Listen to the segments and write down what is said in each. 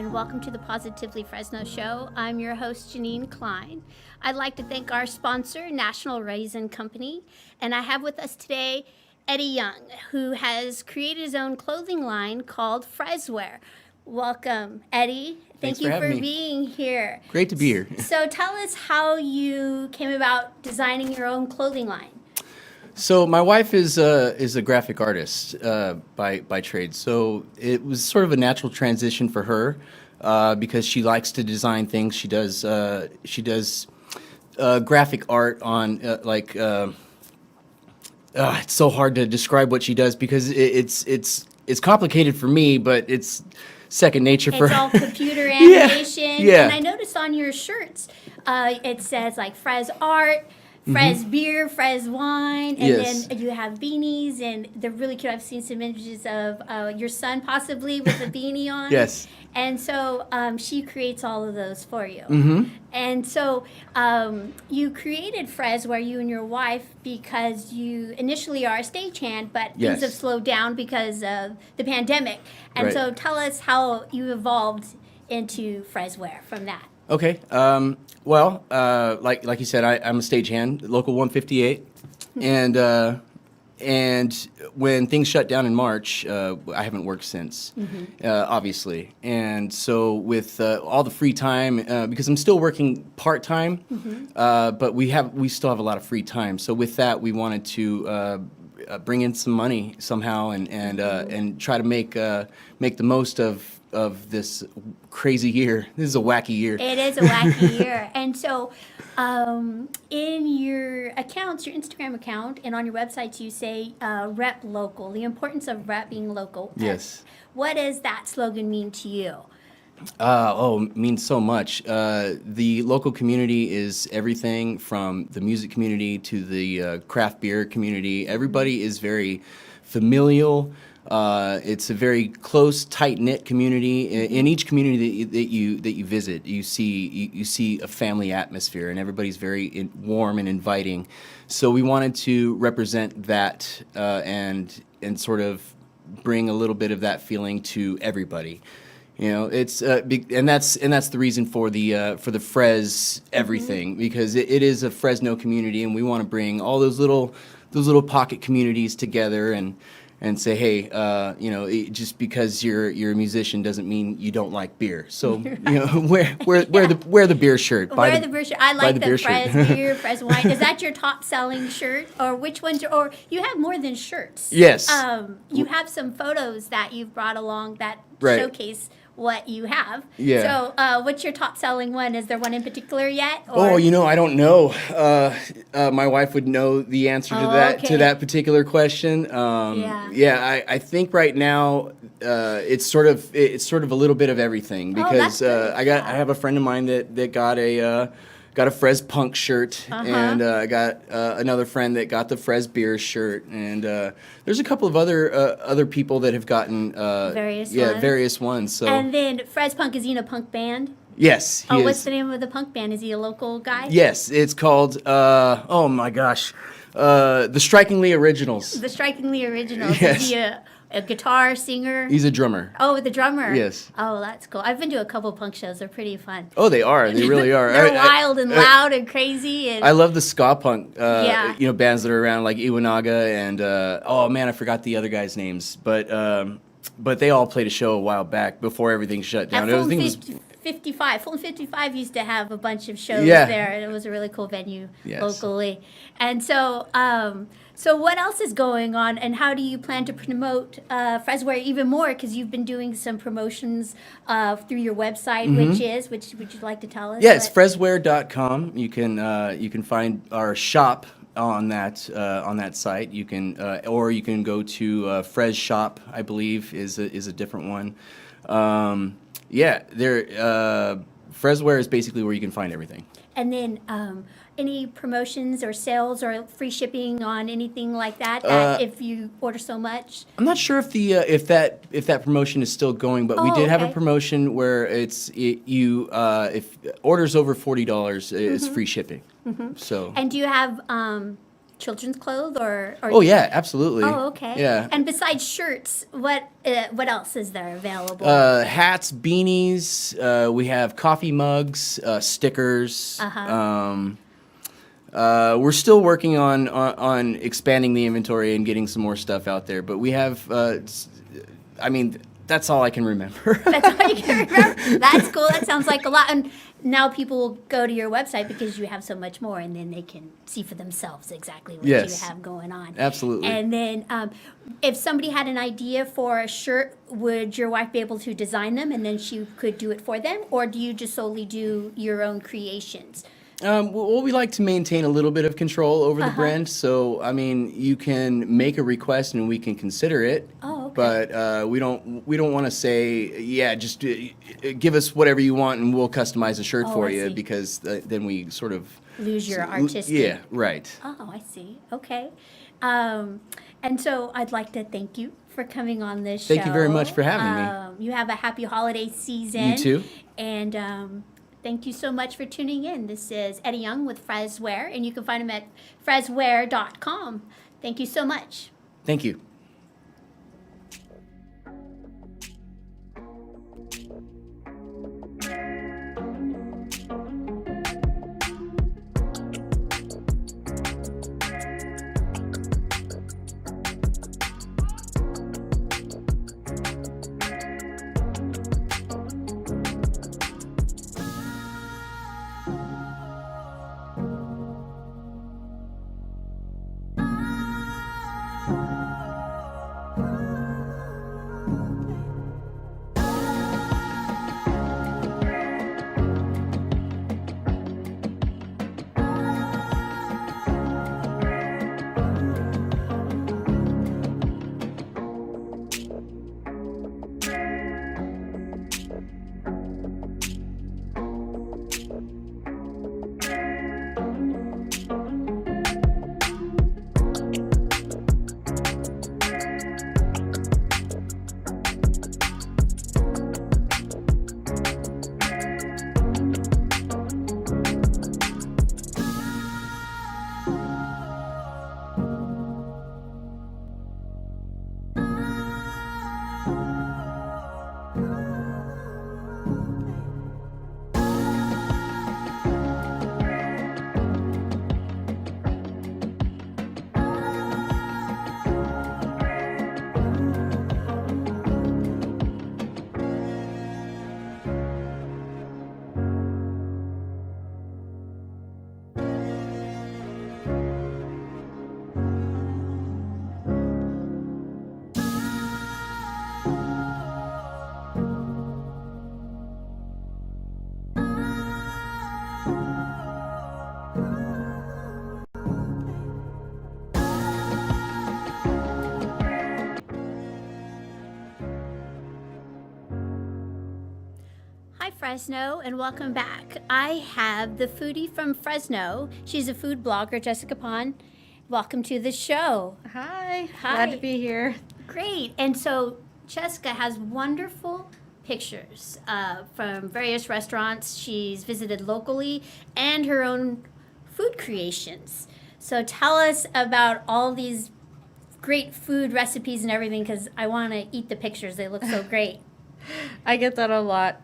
and welcome to the Positively Fresno show. I'm your host, Jenine Klein. I'd like to thank our sponsor, National Raisin Company, and I have with us today Eddie Young, who has created his own clothing line called Freswear. Welcome, Eddie. Thank you for being here. Great to be here. So tell us how you came about designing your own clothing line. So my wife is a graphic artist by trade. So it was sort of a natural transition for her because she likes to design things. She does graphic art on it's so hard to describe what she does because it's complicated for me, but it's second nature for her. It's all computer animation. Yeah. And I noticed on your shirts, it says like Fres Art, Fres beer, Fres wine, and Yes. then you have beanies, and they're really cute. I've seen some images of your son possibly with a beanie on. Yes. And so she creates all of those for you. Mm-hmm. And so you created Fres, where you and your wife, because you initially are a stagehand, but Yes. things have slowed down because of the pandemic. And Right. so tell us how you evolved into Freswear from that. Okay. Like you said, I'm a stagehand, local 158, and when things shut down in March, I haven't worked since, obviously. And so with all the free time, because I'm still working part time, but we still have a lot of free time. So with that, we wanted to bring in some money somehow and try to make the most of this crazy year. This is a wacky year. It is a wacky year. And so in your accounts, your Instagram account, and on your websites, you say rep local, the importance of rep being local. Yes. What does that slogan mean to you? It means so much. The local community is everything from the music community to the craft beer community. Everybody is very familial. It's a very close, tight-knit community. In each community that you visit, you see a family atmosphere, and everybody's very warm and inviting. So we wanted to represent that and sort of bring a little bit of that feeling to everybody. You know, it's and that's the reason for the Fres everything, because it is a Fresno community, and we want to bring all those little pocket communities together and say, hey, just because you're a musician doesn't mean you don't like beer. So wear the beer shirt. Wear the beer shirt. I like the shirt. Fres beer, Fres wine. Is that your top selling shirt, or which ones? Or you have more than shirts? Yes. You have some photos that you've brought along that Right. showcase what you have. Yeah. So what's your top selling one? Is there one in particular yet? Or? I don't know. My wife would know the answer to that particular question. I think right now it's sort of a little bit of everything, because I have a friend of mine that got a Fres punk shirt, and I got another friend that got the Fres beer shirt, and there's a couple of other people that have gotten various ones. So and then Fres punk, is he in a punk band? Yes, he is. What's the name of the punk band? Is he a local guy? Yes, it's called oh my gosh, the Strikingly Originals. The Strikingly Originals. Yes. Is he a guitar singer? He's a drummer. Oh, the drummer. Yes. Oh, that's cool. I've been to a couple punk shows. They're pretty fun. Oh, they are. They really are. They're wild and loud and crazy. And I love the ska punk, bands that are around, like Iwanaga and oh man, I forgot the other guys' names, but they all played a show a while back before everything shut down. Fulton 55 used to have a bunch of shows there, and it was a really cool venue locally. And so, so what else is going on, and how do you plan to promote Freswear even more? Because you've been doing some promotions through your website, which would you like to tell us? Yeah, it's freswear.com. You can find our shop on that site. You can or you can go to Fres Shop, I believe is a different one. Freswear is basically where you can find everything. And then any promotions or sales or free shipping on anything like that, if you order so much? I'm not sure if that promotion is still going, but we did have a promotion where if orders over $40 is free shipping. So. And do you have children's clothes or Oh yeah, absolutely. Oh, okay. Yeah. And besides shirts, what else is there available? Hats, beanies. We have coffee mugs, stickers. We're still working on expanding the inventory and getting some more stuff out there. But we have, I mean, that's all I can remember. That's all you can remember. That's cool. That sounds like a lot. And now people will go to your website because you have so much more, and then they can see for themselves exactly what Yes. you have going on. Absolutely. And then, if somebody had an idea for a shirt, would your wife be able to design them, and then she could do it for them, or do you just solely do your own creations? Well, we like to maintain a little bit of control over the brand. So, I mean, you can make a request and we can consider it. Oh, okay. But we don't want to say, yeah, just give us whatever you want and we'll customize a shirt for I you see. because then we sort of Lose your artistic. Yeah, right. Oh, I see. Okay. And so I'd like to thank you for coming on this show. Thank you very much for having me. You have a happy holiday season. You too. And thank you so much for tuning in. This is Eddie Young with Freswear, and you can find him at freswear.com. Thank you so much. Thank you. Hi, Fresno, and welcome back. I have the foodie from Fresno. She's a food blogger, Jessica Phan. Welcome to the show. Hi. Hi. Glad to be here. Great. And so Jessica has wonderful pictures from various restaurants she's visited locally and her own food creations. So tell us about all these great food recipes and everything, because I want to eat the pictures. They look so great. I get that a lot.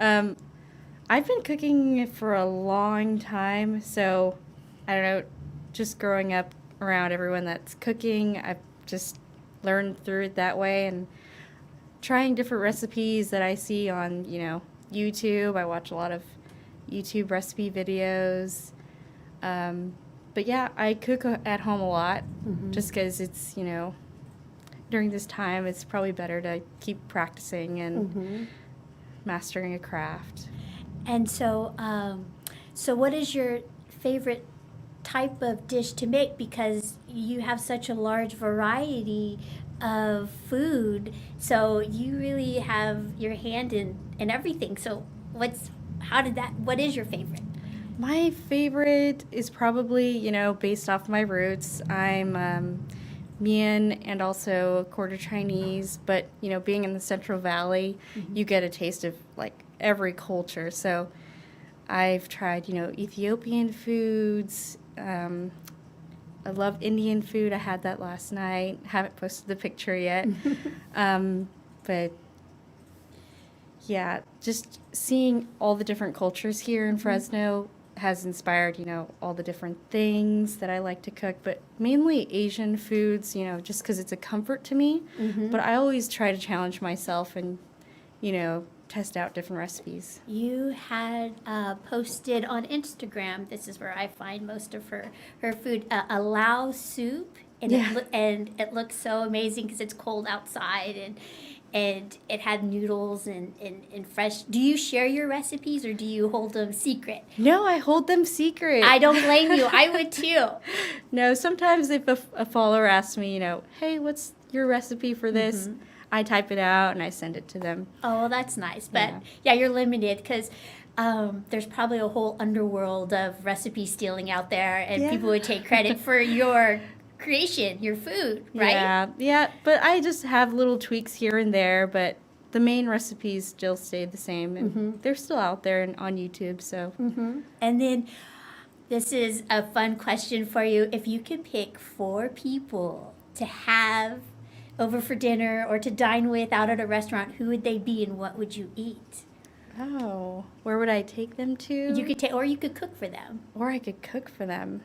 I've been cooking for a long time, so I don't know, just growing up around everyone that's cooking, I've just learned through it that way and trying different recipes that I see on, YouTube. I watch a lot of YouTube recipe videos. But yeah, I cook at home a lot just because it's, during this time, it's probably better to keep practicing and mastering a craft. And so, so what is your favorite type of dish to make? Because you have such a large variety of food, so you really have your hand in everything. So what is your favorite? My favorite is probably, based off my roots. I'm Mian and also quarter Chinese, but, being in the Central Valley, you get a taste of, every culture. So I've tried, Ethiopian foods, I love Indian food. I had that last night. Haven't posted the picture yet. But yeah, just seeing all the different cultures here in Fresno has inspired, all the different things that I like to cook, but mainly Asian foods, just because it's a comfort to me. But I always try to challenge myself and, test out different recipes. You had posted on Instagram, this is where I find most of her food, a Lao soup, and it looks so amazing because it's cold outside, and it had noodles and fresh. Do you share your recipes or do you hold them secret? No, I hold them secret. I don't blame you. I would too. No, sometimes if a follower asks me, hey, what's your recipe for this? I type it out and I send it to them. Oh, well, that's nice. But yeah you're limited because there's probably a whole underworld of recipe stealing out there, and people would take credit for your creation, your food, right? Yeah, but I just have little tweaks here and there, but the main recipes still stay the same, and they're still out there and on YouTube, so. And then this is a fun question for you. If you could pick 4 people to have over for dinner or to dine with out at a restaurant, who would they be and what would you eat? Oh, where would I take them to? You could take, or you could cook for them. Or I could cook for them.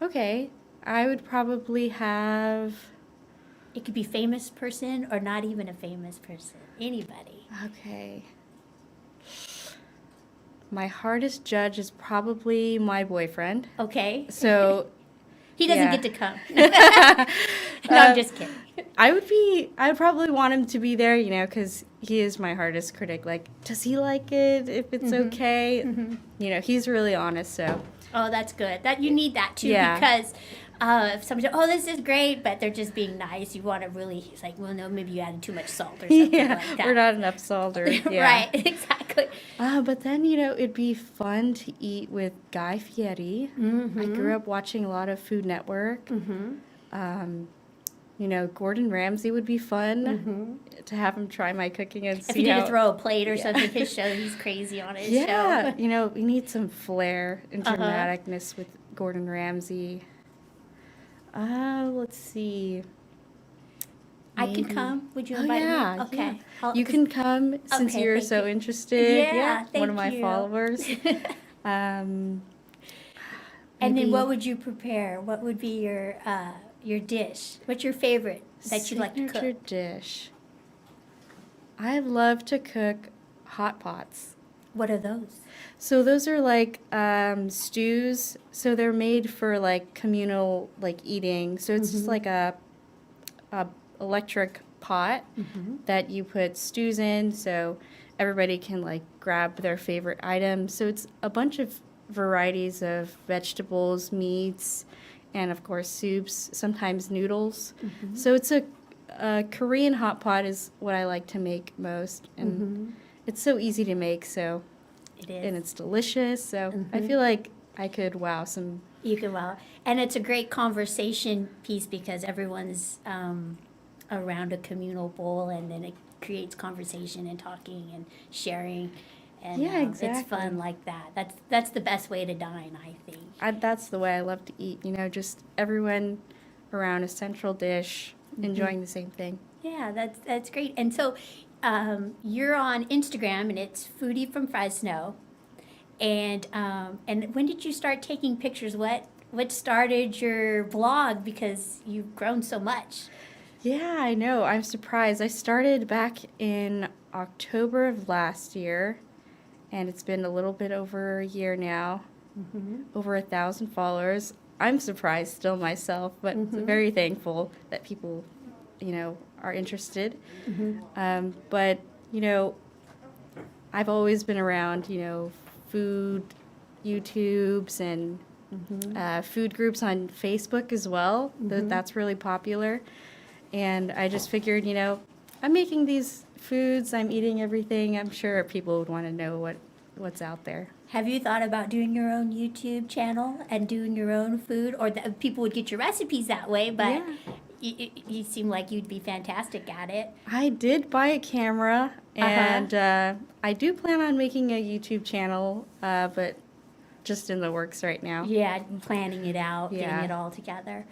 Okay, I would probably have... It could be famous person or not even a famous person. Anybody. Okay. My hardest judge is probably my boyfriend. Okay. So... He doesn't get to come. No, I'm just kidding. I would probably want him to be there, because he is my hardest critic. Like, does he like it? If it's okay? He's really honest, so. Oh, that's good. That you need that too, because if somebody says, "Oh, this is great," but they're just being nice, you want to really. It's like, well, no, maybe you added too much salt or something like that. Or not enough salt, or right, exactly. But then it'd be fun to eat with Guy Fieri. I grew up watching a lot of Food Network. Gordon Ramsay would be fun to have him try my cooking and see if he did throw a plate or something. His show, he's crazy on his show. We need some flair and dramaticness with Gordon Ramsay. Let's see. I can come. Would you invite me? Okay. Yeah. You can come since you're so interested. Yeah, one of my followers. And then what would you prepare? What would be your dish? What's your favorite that you like to cook? Signature dish. I love to cook hot pots. What are those? So those are like stews. So they're made for like communal eating. So it's just like a electric pot that you put stews in, so everybody can grab their favorite item. So it's a bunch of varieties of vegetables, meats, and of course soups, sometimes noodles. So it's a Korean hot pot is what I like to make most, and it's so easy to make. So it is, and it's delicious. So I feel like I could wow some. You can wow, and it's a great conversation piece because everyone's around a communal bowl, and then it creates conversation and talking and sharing. And exactly. It's fun like that. That's the best way to dine, I think. That's the way I love to eat. Just everyone around a central dish, enjoying the same thing. Yeah, that's great. And so you're on Instagram, and it's Foodie from Fresno. And when did you start taking pictures? What started your blog? Because you've grown so much. Yeah, I know. I'm surprised. I started back in October of last year, and it's been a little bit over a year now. Over 1,000 followers. I'm surprised still myself, but very thankful that people, are interested. But, I've always been around, food YouTubes and food groups on Facebook as well. That's really popular. And I just figured, I'm making these foods, I'm eating everything. I'm sure people would want to know what's out there. Have you thought about doing your own YouTube channel and doing your own food? Or people would get your recipes that way, but you seem like you'd be fantastic at it. I did buy a camera, and I do plan on making a YouTube channel, but just in the works right now. Yeah, planning it out, Yeah. getting it all together.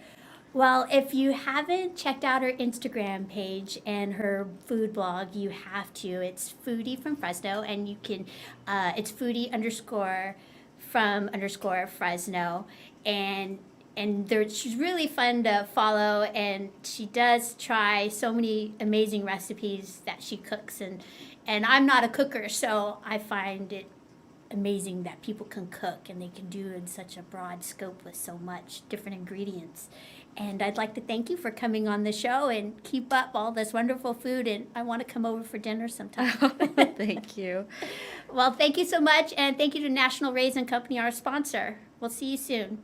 Well, if you haven't checked out her Instagram page and her food blog, you have to. It's Foodie from Fresno, and you can, it's foodie underscore from underscore Fresno, and she's really fun to follow, and she does try so many amazing recipes that she cooks, and I'm not a cooker, so I find it amazing that people can cook and they can do in such a broad scope with so much different ingredients. And I'd like to thank you for coming on the show and keep up all this wonderful food, and I want to come over for dinner sometime. Thank you. Well, thank you so much, and thank you to National Raisin Company, our sponsor. We'll see you soon.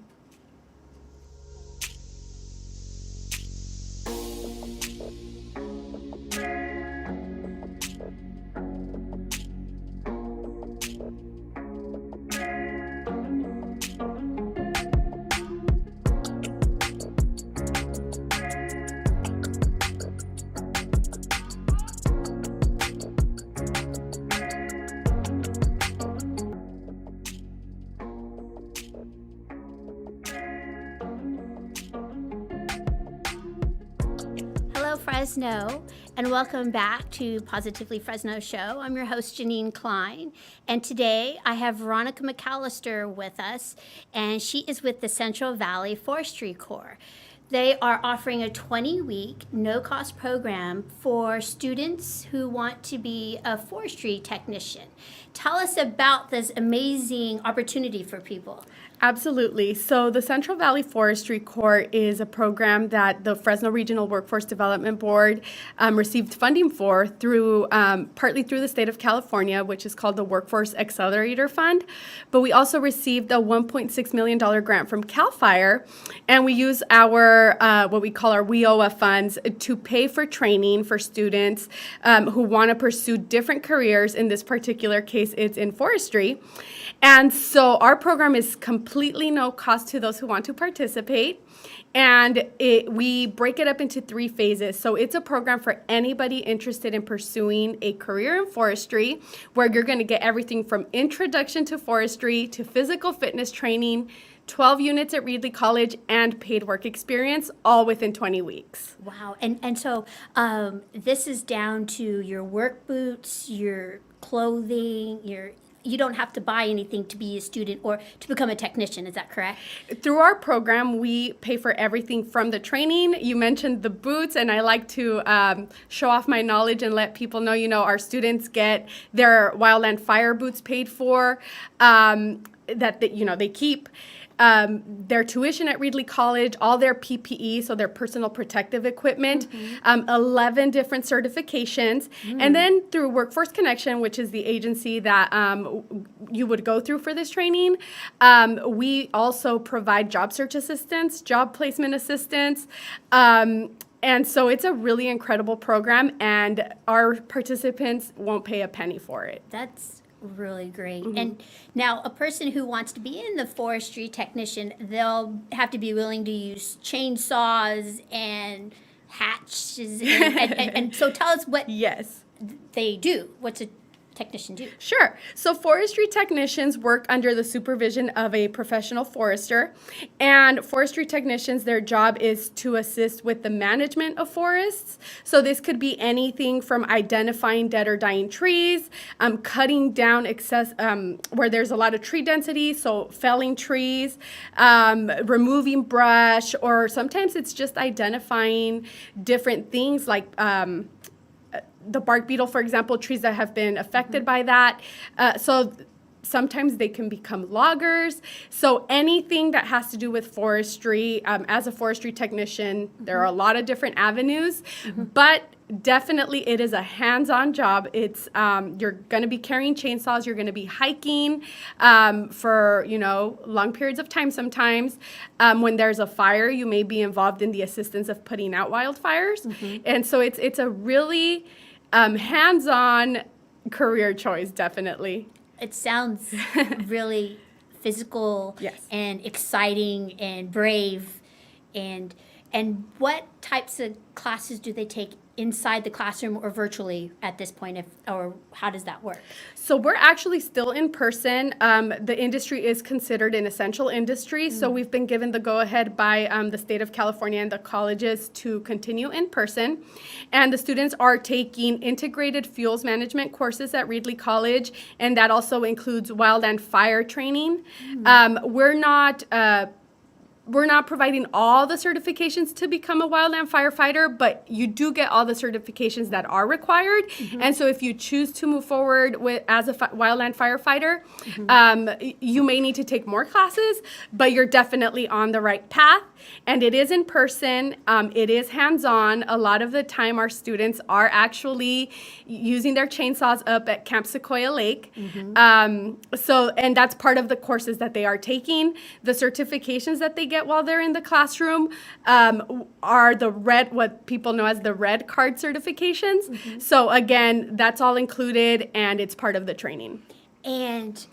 Fresno, and welcome back to Positively Fresno Show. I'm your host, Jenine Klein, and today I have Veronica McAlister with us, and she is with the Central Valley Forestry Corps. They are offering a 20-week, no-cost program for students who want to be a forestry technician. Tell us about this amazing opportunity for people. Absolutely. So the Central Valley Forestry Corps is a program that the Fresno Regional Workforce Development Board received funding for through partly through the state of California, which is called the Workforce Accelerator Fund. But we also received a $1.6 million grant from CAL FIRE, and we use our what we call our WIOA funds to pay for training for students who want to pursue different careers. In this particular case, it's in forestry. And so our program is completely no cost to those who want to participate. And we break it up into 3 phases. So it's a program for anybody interested in pursuing a career in forestry, where you're going to get everything from introduction to forestry to physical fitness training, 12 units at Reedley College, and paid work experience, all within 20 weeks. Wow. And so this is down to your work boots, your clothing, you don't have to buy anything to be a student or to become a technician. Is that correct? Through our program, we pay for everything from the training. You mentioned the boots, and I like to show off my knowledge and let people know, our students get their wildland fire boots paid for, that they keep. Their tuition at Reedley College, all their PPE, so their personal protective equipment, 11 different certifications. And then through Workforce Connection, which is the agency that you would go through for this training, we also provide job search assistance, job placement assistance. And so it's a really incredible program, and our participants won't pay a penny for it. That's really great. And now a person who wants to be in the forestry technician, they'll have to be willing to use chainsaws and hatches. And so tell us what they do. What's a technician do? Sure. So forestry technicians work under the supervision of a professional forester, and forestry technicians, their job is to assist with the management of forests. So this could be anything from identifying dead or dying trees, cutting down excess where there's a lot of tree density, so felling trees, removing brush, or sometimes it's just identifying different things like the bark beetle, for example, trees that have been affected by that. So sometimes they can become loggers. So anything that has to do with forestry, as a forestry technician, there are a lot of different avenues, but definitely it is a hands-on job. It's you're going to be carrying chainsaws, you're going to be hiking for long periods of time sometimes. When there's a fire, you may be involved in the assistance of putting out wildfires. And so it's a really hands-on career choice, definitely. It sounds really physical Yes. and exciting and brave. And what types of classes do they take inside the classroom or virtually at this point, or how does that work? So we're actually still in person. The industry is considered an essential industry, so we've been given the go-ahead by the state of California and the colleges to continue in person. And the students are taking integrated fuels management courses at Reedley College, and that also includes wild and fire training. We're not providing all the certifications to become a wildland firefighter, but you do get all the certifications that are required. And so if you choose to move forward as a wildland firefighter, you may need to take more classes, but you're definitely on the right path. And it is in person. It is hands-on. A lot of the time our students are actually using their chainsaws up at Camp Sequoia Lake. And that's part of the courses that they are taking. The certifications that they get while they're in the classroom are what people know as the red card certifications. So again, that's all included and it's part of the training. And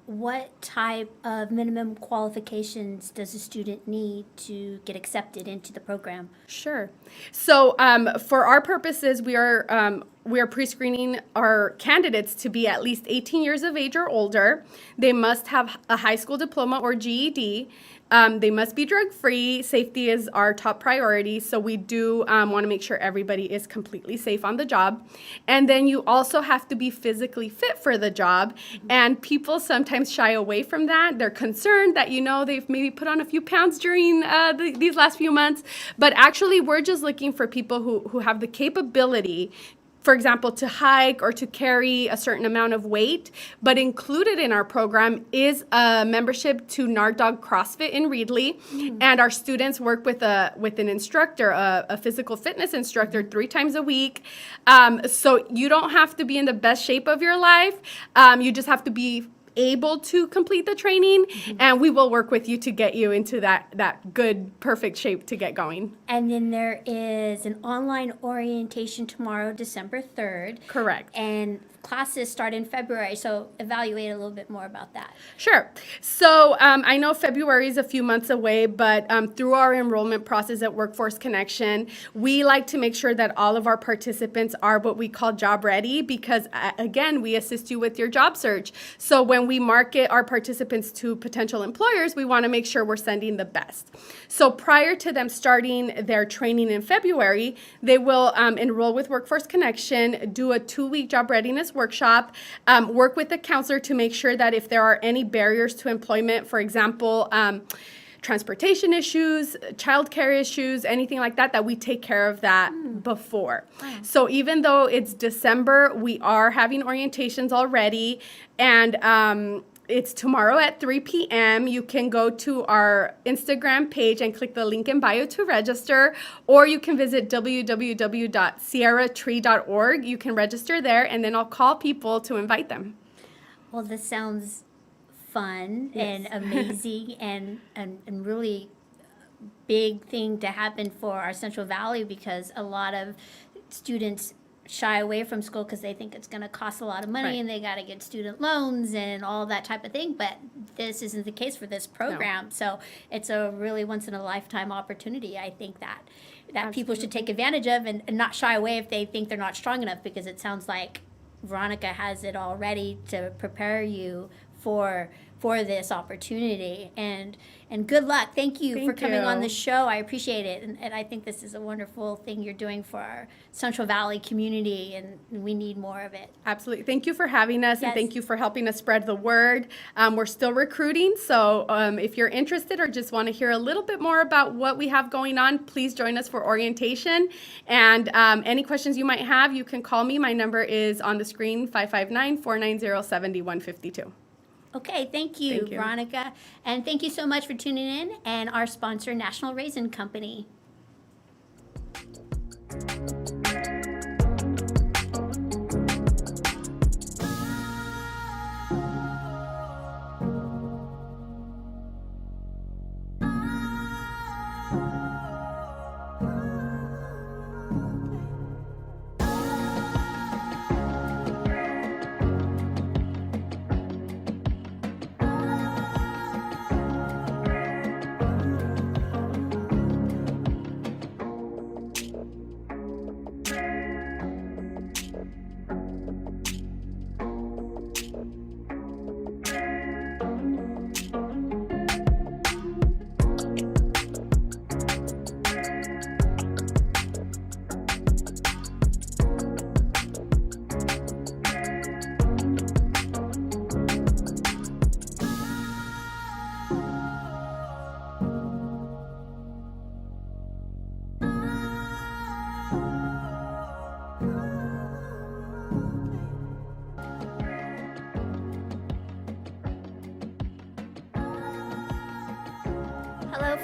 what type of minimum qualifications does a student need to get accepted into the program? Sure. So for our purposes, we are pre-screening our candidates to be at least 18 years of age or older. They must have a high school diploma or GED. They must be drug-free. Safety is our top priority, so we do want to make sure everybody is completely safe on the job. And then you also have to be physically fit for the job, and people sometimes shy away from that. They're concerned that, they've maybe put on a few pounds during these last few months, but actually we're just looking for people who have the capability, for example, to hike or to carry a certain amount of weight. But included in our program is a membership to Nard Dog CrossFit in Reedley. And our students work with an instructor, a physical fitness instructor, 3 times a week. So you don't have to be in the best shape of your life. You just have to be able to complete the training, and we will work with you to get you into that good, perfect shape to get going. And then there is an online orientation tomorrow, December 3rd. Correct. And classes start in February, so evaluate a little bit more about that. Sure. So I know February is a few months away, but through our enrollment process at Workforce Connection, we like to make sure that all of our participants are what we call job ready, because again, we assist you with your job search. So when we market our participants to potential employers, we want to make sure we're sending the best. So prior to them starting their training in February, they will enroll with Workforce Connection, do a 2-week job readiness workshop, work with the counselor to make sure that if there are any barriers to employment, for example, transportation issues, childcare issues, anything like that, that we take care of that before. Wow. So even though it's December, we are having orientations already, and it's tomorrow at 3 p.m. You can go to our Instagram page and click the link in bio to register, or you can visit www.sierratree.org. You can register there, and then I'll call people to invite them. Well, this sounds fun and amazing and really big thing to happen for our Central Valley, because a lot of students shy away from school because they think it's going to cost a lot of money, and they got to get student loans and all that type of thing. But this isn't the case for this program. No. So it's a really once-in-a-lifetime opportunity, I think, that people should take advantage of and not shy away if they think they're not strong enough, because it sounds like Veronica has it all ready to prepare you for this opportunity. And good luck. Thank you for coming on the show. I appreciate it. And I think this is a wonderful thing you're doing for our Central Valley community, and we need more of it. Absolutely. Thank you for having us, and thank you for helping us spread the word. We're still recruiting, so if you're interested or just want to hear a little bit more about what we have going on, please join us for orientation. And any questions you might have, you can call me. My number is on the screen, 559-490-7152. Okay, thank you, Veronica. And thank you so much for tuning in, and our sponsor, National Raisin Company.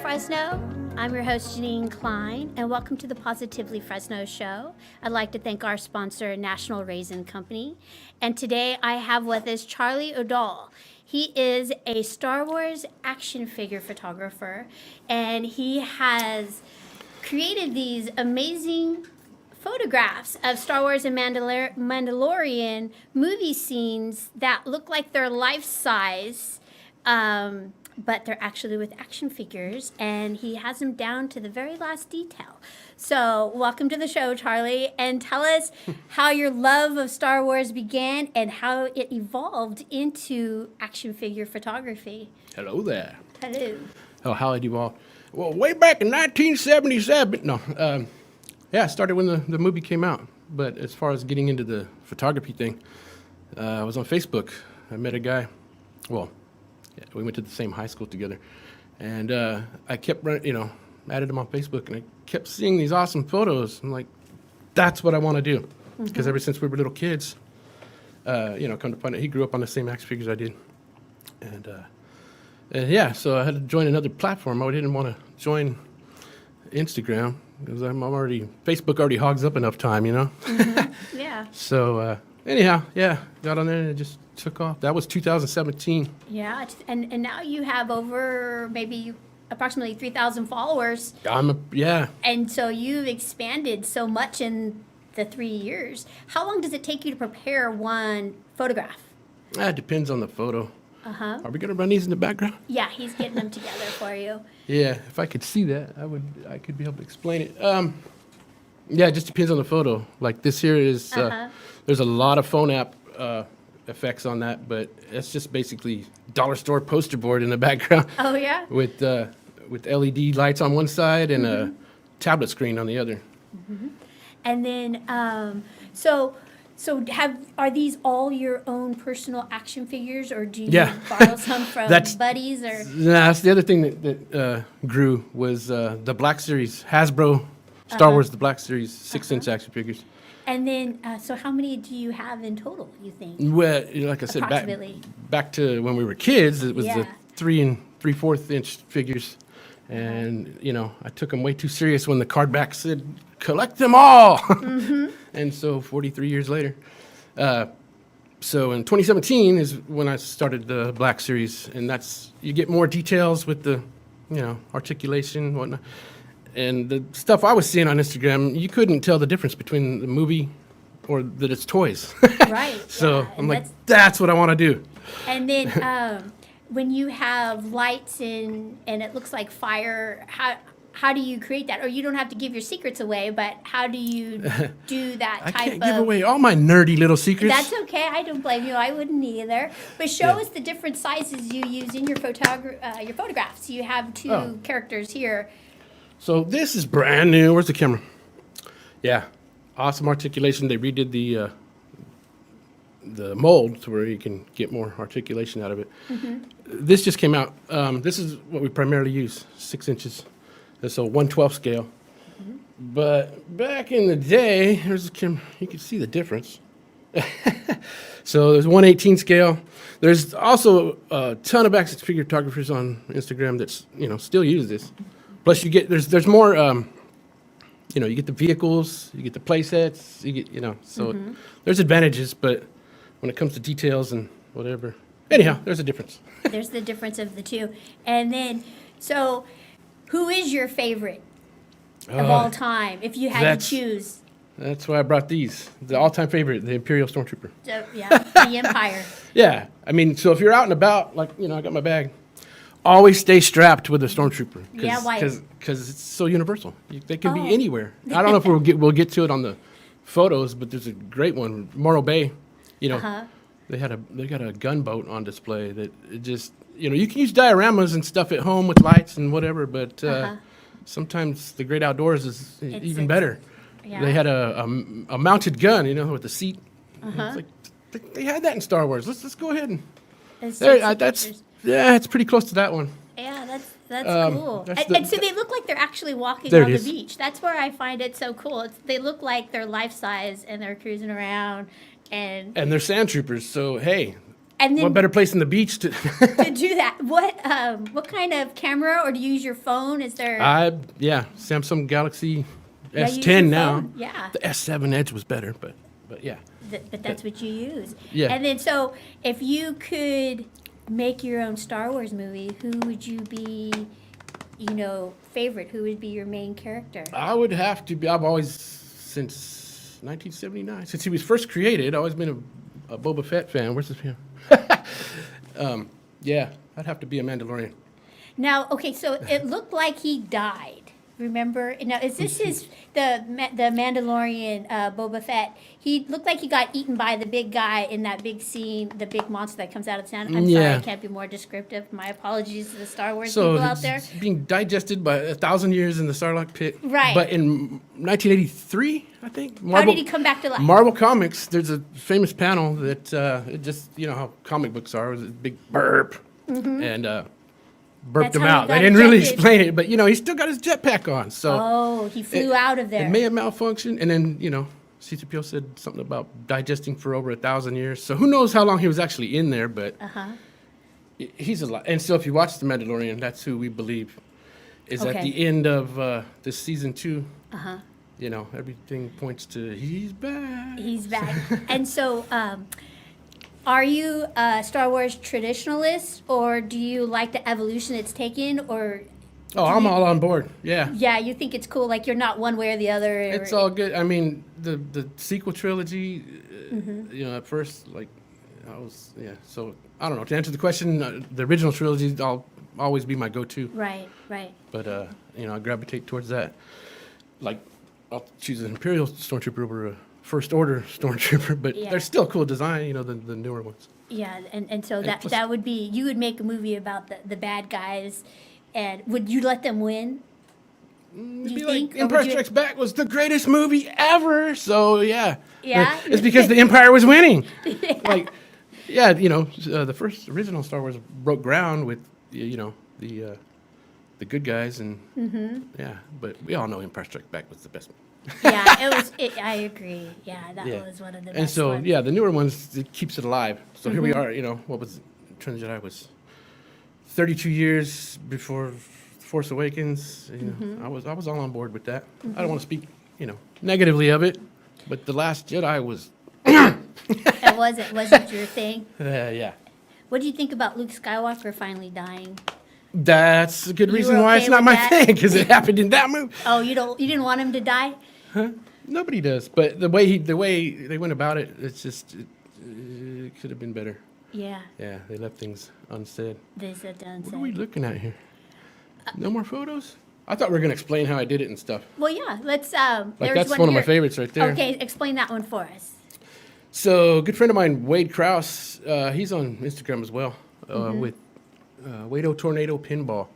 Fresno. I'm your host, Jenine Klein, and welcome to the Positively Fresno show. I'd like to thank our sponsor, National Raisin Company. And today I have with us Charlie Odahl. He is a Star Wars action figure photographer, and he has created these amazing photographs of Star Wars and Mandalorian movie scenes that look like they're life-size, but they're actually with action figures, and he has them down to the very last detail. So welcome to the show, Charlie, and tell us how your love of Star Wars began and how it evolved into action figure photography. Hello there. Hello. Oh, how it evolved. Well, way back in 1977. No, I started when the movie came out. But as far as getting into the photography thing, I was on Facebook. I met a guy. Well, yeah, we went to the same high school together. And I kept, added him on Facebook, and I kept seeing these awesome photos. I'm like, that's what I want to do. Because ever since we were little kids, come to find out, he grew up on the same action figures I did. And so I had to join another platform. I didn't want to join Instagram because Facebook already hogs up enough time, Yeah. So got on there and it just took off. That was 2017. Yeah, and now you have over maybe approximately 3,000 followers. And so you've expanded so much in the 3 years. How long does it take you to prepare one photograph? It depends on the photo. Uh-huh. Are we going to run these in the background? Yeah, he's getting them together for you. Yeah, if I could see that, I could be able to explain it. It just depends on the photo. Like this here is, there's a lot of phone app effects on that, but it's just basically dollar store poster board in the background. Oh, yeah? with LED lights on one side and a tablet screen on the other. Mm-hmm. And then, are these all your own personal action figures, or do you borrow some from buddies? Or that's the other thing that grew was the Black Series, Hasbro Star Wars, the Black Series 6-inch action figures. And then, so how many do you have in total, you think? Well, like I said, back to when we were kids, it was the 3 3/4 inch figures. And, I took them way too serious when the card back said, collect them all. And so 43 years later. So in 2017 is when I started the Black Series. And you get more details with the, articulation and whatnot. And the stuff I was seeing on Instagram, you couldn't tell the difference between the movie or that it's toys. Right. So I'm like, that's what I want to do. And then when you have lights and it looks like fire, how do you create that? Or you don't have to give your secrets away, but how do you do that type of... I can't give away all my nerdy little secrets. That's okay. I don't blame you. I wouldn't either. But show us the different sizes you use in your photographs. You have two characters here. So this is brand new. Where's the camera? Yeah, awesome articulation. They redid the mold to where you can get more articulation out of it. This just came out. This is what we primarily use, 6 inches. It's a 1/12 scale. But back in the day, there's a camera. You can see the difference. So there's 1/18 scale. There's also a ton of action figure photographers on Instagram that's still use this. Plus, you get there's more. You get the vehicles, you get the play sets, you get So there's advantages, but when it comes to details and whatever, anyhow, there's a difference. There's the difference of the two, and then so, who is your favorite of all time? If you had to choose. That's why I brought these. The all-time favorite, the Imperial Stormtrooper. The Empire. Yeah, I mean, so if you're out and about, like I got my bag. Always stay strapped with a Stormtrooper. Why? Because it's so universal. They can be anywhere. I don't know if we'll get to it on the photos, but there's a great one, Morro Bay. They got a gunboat on display that it just you can use dioramas and stuff at home with lights and whatever, but sometimes the great outdoors is even better. Yeah. They had a mounted gun, with the seat. It's like they had that in Star Wars. Let's go ahead and it's pretty close to that one. Yeah, that's cool. And so they look like they're actually walking on the beach. That's where I find it so cool. They look like they're life size and they're cruising around and they're sand troopers. So hey, And then What better place than the beach to? to do that, what kind of camera, or do you use your phone? Is there? Samsung Galaxy Yeah, you use S10 your now. phone? Yeah. The S7 Edge was better, but yeah. But that's what you use. Yeah. And then, so if you could make your own Star Wars movie, who would you be, favorite? Who would be your main character? I would have to be. I've always, since 1979, since he was first created, always been a Boba Fett fan. Where's his fan? Yeah, I'd have to be a Mandalorian. Now, okay, so it looked like he died. Remember? Now, is this the Mandalorian Boba Fett? He looked like he got eaten by the big guy in that big scene, the big monster that comes out of the sand. I'm sorry, Yeah. I can't be more descriptive. My apologies to the Star Wars So people out there. it's being digested by 1,000 years in the Sarlacc pit. Right. But in 1983, I think. How did he come back to life? Marvel Comics, there's a famous panel that it just, how comic books are, it was a big burp. And burped That's him how he out. They got didn't really ejected. explain it, but, he still got his jetpack on. So Oh, he flew out of there. it may have malfunctioned. And then, C-3PO said something about digesting for over 1,000 years. So who knows how long he was actually in there, but he's alive. And so if you watch The Mandalorian, that's who we believe is at Okay. the end of this season 2. Everything points to he's back. He's back. And so, are you a Star Wars traditionalist, or do you like the evolution it's taken, or Oh, I'm all on board. Yeah. yeah, you think it's cool, like you're not one way or the other? It's all good. I mean, the sequel trilogy, at first, I was, So, I don't know. To answer the question, the original trilogy, I'll always be my go-to. Right. But, I gravitate towards that. Like, I'll choose an Imperial Stormtrooper over a First Order Stormtrooper, but Yeah. they're still cool design, the newer ones. Yeah, and so And that plus- that would be, you would make a movie about the bad guys, and would you let them win? Do It'd you be think? like Or Empire would you- Strikes Back was the greatest movie ever, so yeah. Yeah? It's because the Empire was winning. The first original Star Wars broke ground with, the good guys, and but we all know Empire Strikes Back was the best. Yeah, I agree. Yeah, that Yeah. was one of the best And so, ones. the newer ones, it keeps it alive. So here we are, what was Return of the Jedi was 32 years before Force Awakens. I was all on board with that. I don't want to speak, negatively of it, but The Last Jedi was, It wasn't your thing. yeah. What do you think about Luke Skywalker finally dying? That's a good You reason were why okay it's not with my that? thing, because it happened in that movie. Oh, you didn't want him to die? Nobody does, but the way they went about it, it's just it could have been better. Yeah, Yeah, they left things unsaid. they said done. What are we looking at here? No more photos? I thought we were gonna explain how I did it and stuff. Well, yeah. Let's. Like There's that's one of my here. favorites right there. Okay, explain that one for us. So, a good friend of mine, Wade Krause, he's on Instagram as well, with Wado Tornado Pinball.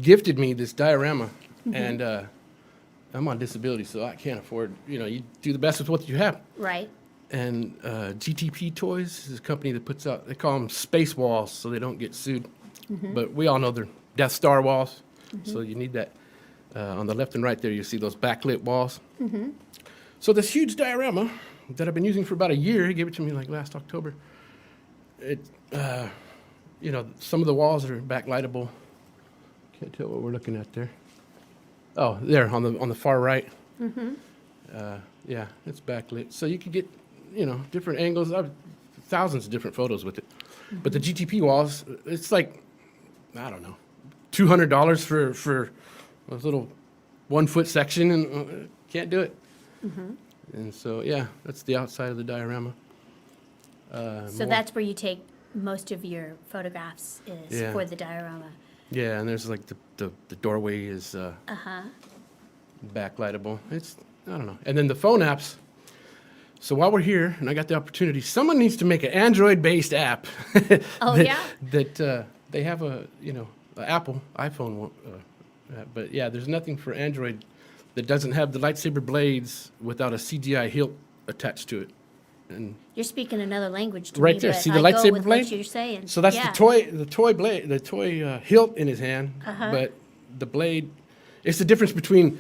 Gifted me this diorama, and I'm on disability, so I can't afford. You do the best with what you have. Right. And GTP Toys is a company that puts out. They call them space walls, so they don't get sued. But we all know they're Death Star walls, so you need that. On the left and right there, you see those backlit walls. So this huge diorama that I've been using for about a year, he gave it to me like last October. It, some of the walls are backlightable. Can't tell what we're looking at there. Oh, there on the far right. Yeah, it's backlit, so you can get different angles. I've thousands of different photos with it. But the GTP walls, it's like I don't know, $200 for a little 1 foot section, and can't do it. And so that's the outside of the diorama. So that's where you take most of your photographs is Yeah. for the diorama. Yeah, and there's like the doorway is backlightable. It's I don't know. And then the phone apps. So while we're here, and I got the opportunity, someone needs to make an Android-based app. Oh, that, yeah? That they have a an Apple iPhone, but yeah, there's nothing for Android that doesn't have the lightsaber blades without a CGI hilt attached to it. And You're speaking another language to right me, there, but see the I go lightsaber with blade? what you're saying. so that's Yeah. the toy blade, the toy hilt in his hand, but the blade. It's the difference between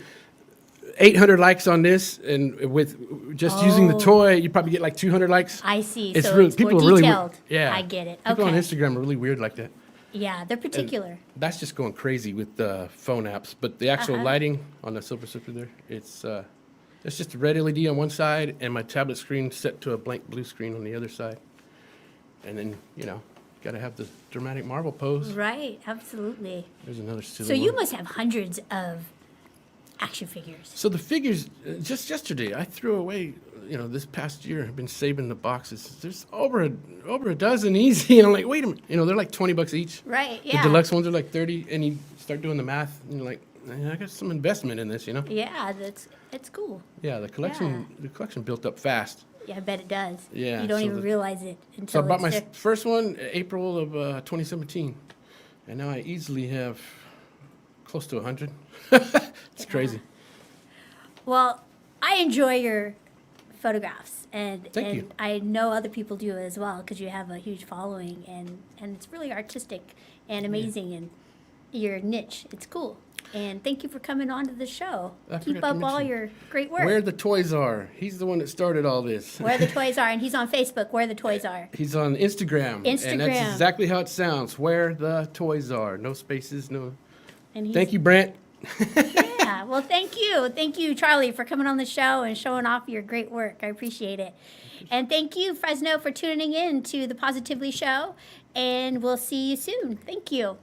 800 likes on this, and with just using the toy, you probably get like 200 likes. I see. It's So really it's more people are really detailed. yeah. I get it. People on Okay. Instagram are really weird like that. Yeah, they're particular. That's just going crazy with the phone apps, but the actual lighting on the Silver Surfer there, it's just a red LED on one side, and my tablet screen set to a blank blue screen on the other side. And then got to have the dramatic Marvel pose. Right, absolutely. There's another silly So you one. must have hundreds of action figures. So the figures, just yesterday, I threw away. This past year, I've been saving the boxes. There's over a dozen easy, and I'm like, wait a minute. They're like $20 each. Right, yeah. The deluxe ones are like 30, and you start doing the math, and you're like, I got some investment in this, Yeah, it's cool. Yeah, the collection built up fast. Yeah, I bet it does. Yeah, You don't so even realize it So until I bought my it's there. first one April of 2017, and now I easily have close to 100. It's crazy. Well, I enjoy your photographs, and Thank you. I know other people do as well because you have a huge following, and it's really artistic and amazing, and your niche. It's cool. And thank you for coming on to the show. I Keep forgot to up all mention, your great work. Where the Toys Are. He's the one that started all this. Where the Toys Are, and he's on Facebook. Where the Toys Are. He's on Instagram. And Instagram. that's exactly how it sounds. Where the Toys Are. No spaces, no. And he's, Thank you, Brent. Yeah. Well, thank you, Charlie, for coming on the show and showing off your great work. I appreciate it. And thank you, Fresno, for tuning in to the Positively Show. And we'll see you soon. Thank you.